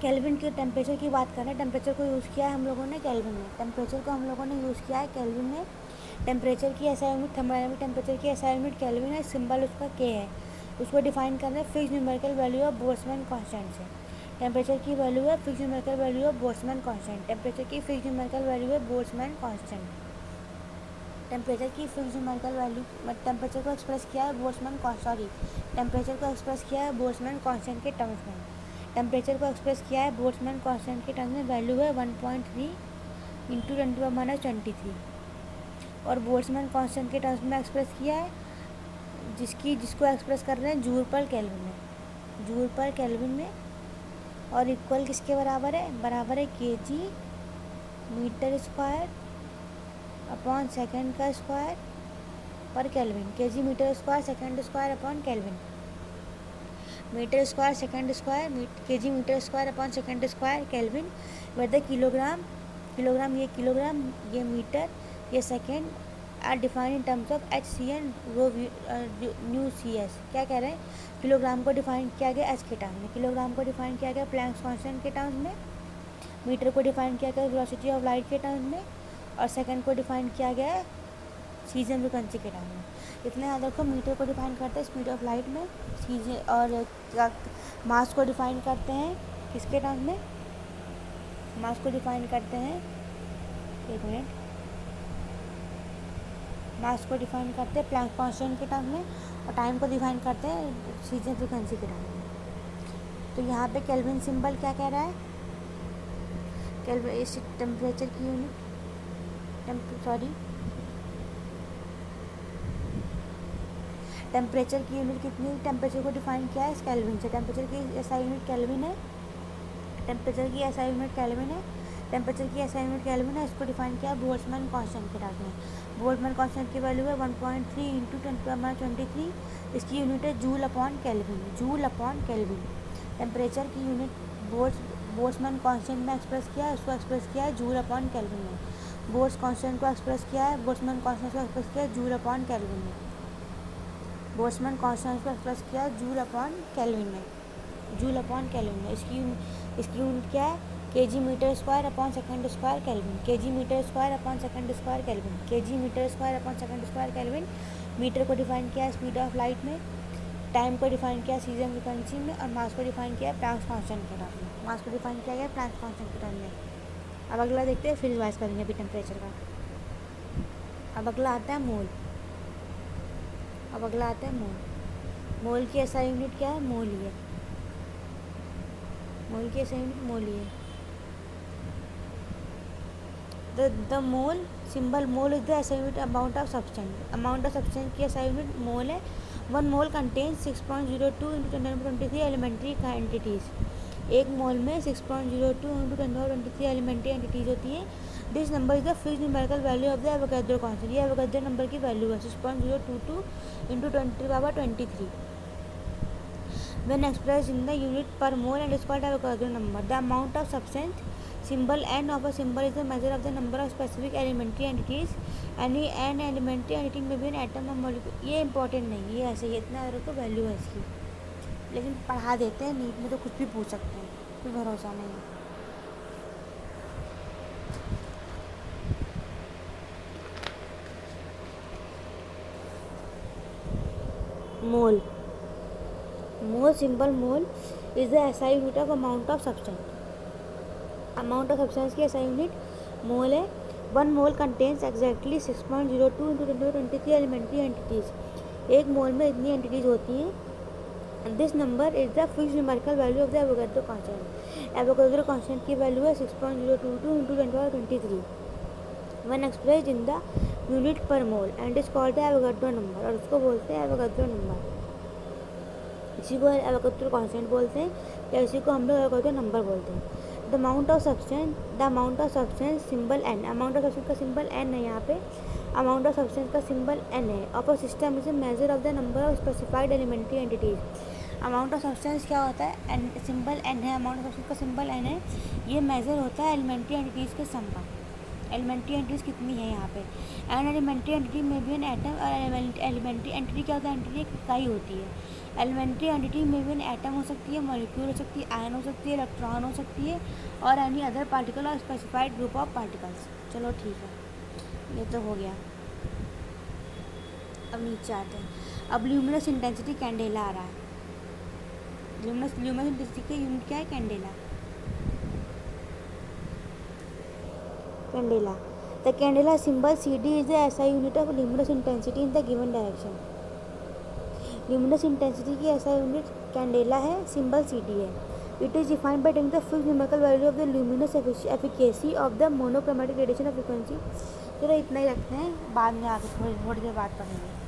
Kelvin के temperature की बात करें, टेम्परेचर को यूज़ किया है हम लोगों ने केल्विन में, टेम्परेचर को हम लोगों ने यूज़ किया है केल्विन में। टेम्परेचर की एसआई यूनिट, थर्मोडायनामिक टेम्परेचर की एसआई यूनिट केल्विन है, सिंबल उसका के है। उसको डिफाइन करना है fix numerical value of Boltzmann constant से। टेम्परेचर की वैल्यू है fix numerical value of Boltzmann constant. Temperature की फिक्स न्यूमेरिकल वैल्यू है बोल्ट्जमैन कांस्टेंट। टेम्परेचर की फिक्स न्यूमेरिकल वैल्यू, टेम्परेचर को एक्सप्रेस किया है टेम्परेचर को एक्सप्रेस किया है बोल्ट्जमैन कांस्टेंट के टर्म्स में। टेम्परेचर को एक्सप्रेस किया है बोल्ट्जमैन कांस्टेंट के टर्म्स में, वैल्यू है 1.3 इंटू 10⁻23। और बोल्ट्जमैन कांस्टेंट के टर्म्स में एक्सप्रेस किया है जिसको एक्सप्रेस कर रहे हैं जूल पर केल्विन में। और इक्वल किसके बराबर है? बराबर है kg metre square upon second का स्क्वायर पर kelvin. kg metre square second square upon kelvin, meter square second square, kg metre square upon second square kelvin, whether kilogram ये किलोग्राम, ये मीटर, ये second are defined in terms of HCN रो न्यू CS। क्या कह रहे हैं? Kilogram को डिफाइन किया गया एच के टर्म में, किलोग्राम को डिफाइन किया गया प्लैंक्स कांस्टेंट के टर्म्स में, मीटर को डिफाइन किया गया वेलोसिटी ऑफ लाइट के टर्म्स में, और सेकंड को डिफाइन किया गया है सीजन फ्रिक्वेंसी के टर्म में। इतने याद रखो, मीटर को डिफाइन करते हैं स्पीड ऑफ लाइट में, सीजन और मास को डिफाइन करते हैं किसके टर्म में? मास को डिफाइन करते हैं, एक मिनट, मास को डिफाइन करते हैं प्लैंक कांस्टेंट के टर्म में, और टाइम को डिफाइन करते हैं सीजन फ्रिक्वेंसी के टर्म में। तो यहाँ पे केल्विन सिंबल क्या कह रहा है? केल्विन इस टेम्परेचर की यूनिट टेम्परेचर की यूनिट कितनी? टेम्परेचर को डिफाइन किया है इस केल्विन से। टेम्परेचर की एसआई यूनिट केल्विन है, टेम्परेचर की एसआई यूनिट केल्विन है, टेम्परेचर की एसआई यूनिट केल्विन है। इसको डिफाइन किया बोल्ट्जमैन कांस्टेंट के टर्म में। बोल्ट्जमैन कांस्टेंट की वैल्यू है 1.3 इंटू 10⁻23। इसकी यूनिट है जूल अपॉन केल्विन। टेम्परेचर की यूनिट बोल्ट्जमैन कांस्टेंट में एक्सप्रेस किया है, उसको एक्सप्रेस किया है जूल अपॉन केल्विन में। बोल्ट्जमैन कांस्टेंट को एक्सप्रेस किया है जूल अपॉन केल्विन में। बोल्ट्जमैन कांस्टेंट को एक्सप्रेस किया है जूल अपॉन केल्विन में। इसकी यूनिट क्या है? kg metre square upon second square kelvin, kg metre square upon second square kelvin, kg metre square upon second square kelvin. Metre को define किया है स्पीड ऑफ लाइट में, टाइम को define किया सीजन फ्रिक्वेंसी में, और मास को डिफाइन किया है प्लैंक्स कांस्टेंट के टर्म में। मास को डिफाइन किया गया प्लैंक्स कांस्टेंट के टर्म में। अब अगला देखते हैं, फिर रिवाइज करेंगे अभी टेम्परेचर का। अब अगला आता है मोल। मोल की एसआई यूनिट क्या है? मोल ही है। मोल की एसआई यूनिट मोल ही है। The mole symbol mole is the SI unit amount of substance की SI यूनिट मोल है। 1 मोल कंटेन 6.02 इंटू 10⁻23 एलिमेंट्री एंटिटीज़। एक मोल में 6.02 इंटू 10⁻23 एलिमेंट्री एंटिटीज़ होती है। This number is the fixed numerical value of the Avogadro constant. ये Avogadro number की वैल्यू है 6.022 into 10⁻23 when expressed in the unit per mole and is called Avogadro number. The amount of substance symbol N of a symbol is the measure of the number of specific elementary entities. Any n elementary entity may be an atom or molecule. ये important नहीं है, ये ऐसे ही इतना तो value है इसकी, लेकिन पढ़ा देते हैं नीट में तो कुछ भी पूछ सकते हैं, कोई भरोसा नहीं है। Mole symbol mole is the SI unit of amount of substance की SI यूनिट मोल है। 1 mole contains exactly 6.02 into 10⁻23 elementary entities. एक मोल में इतनी एंटिटीज़ होती हैं। This number is the fixed numerical value of the Avogadro constant. Avogadro constant की वैल्यू है 6.022 into 10⁻23 one expressed in the unit per mole and is called the Avogadro number, और उसको बोलते हैं एवोगाड्रो नंबर। इसी को एवोगाड्रो कांस्टेंट बोलते हैं, या इसी को हम लोग एवोगाड्रो नंबर बोलते हैं। The amount of substance symbol N। Amount of substance का सिंबल N है यहाँ पे, अमाउंट ऑफ सब्सटेंस का सिंबल N है। Of a system is a measure of the number of specified elementary entities. Amount of substance क्या होता है? Symbol N है, अमाउंट ऑफ सब्सटेंस का सिंबल N है। ये मेजर होता है एलिमेंट्री एंटिटीज़ के सम का। एलिमेंट्री एंटिटीज़ कितनी है यहाँ पे? एन एलिमेंट्री एंटिटी में भी एन एटम, और एलिमेंट्री एंटिटी क्या होता है? एंटिटी एक इकाई होती है। एलिमेंट्री एंटिटी में भी एन एटम हो सकती है, मॉलिक्यूल हो सकती है, आयन हो सकती है, इलेक्ट्रॉन हो सकती है और एनी अदर पार्टिकल और स्पेसिफाइड ग्रुप ऑफ पार्टिकल्स। चलो ठीक है, ये तो हो गया। अब नीचे आते हैं। अब ल्यूमिनस इंटेंसिटी कैंडेला आ रहा है। ल्यूमिनस इंटेंसिटी का यूनिट क्या है? Candela. Candela, the candela symbol CD is the SI unit of luminous intensity in the given direction. Luminous intensity की SI यूनिट कैंडेला है, सिंबल CD है। It is defined by taking the fixed numerical value of the luminous efficacy of the monochromatic radiation of frequency. चलो इतना ही रखते हैं, बाद में आगे थोड़ी देर बाद पढ़ेंगे।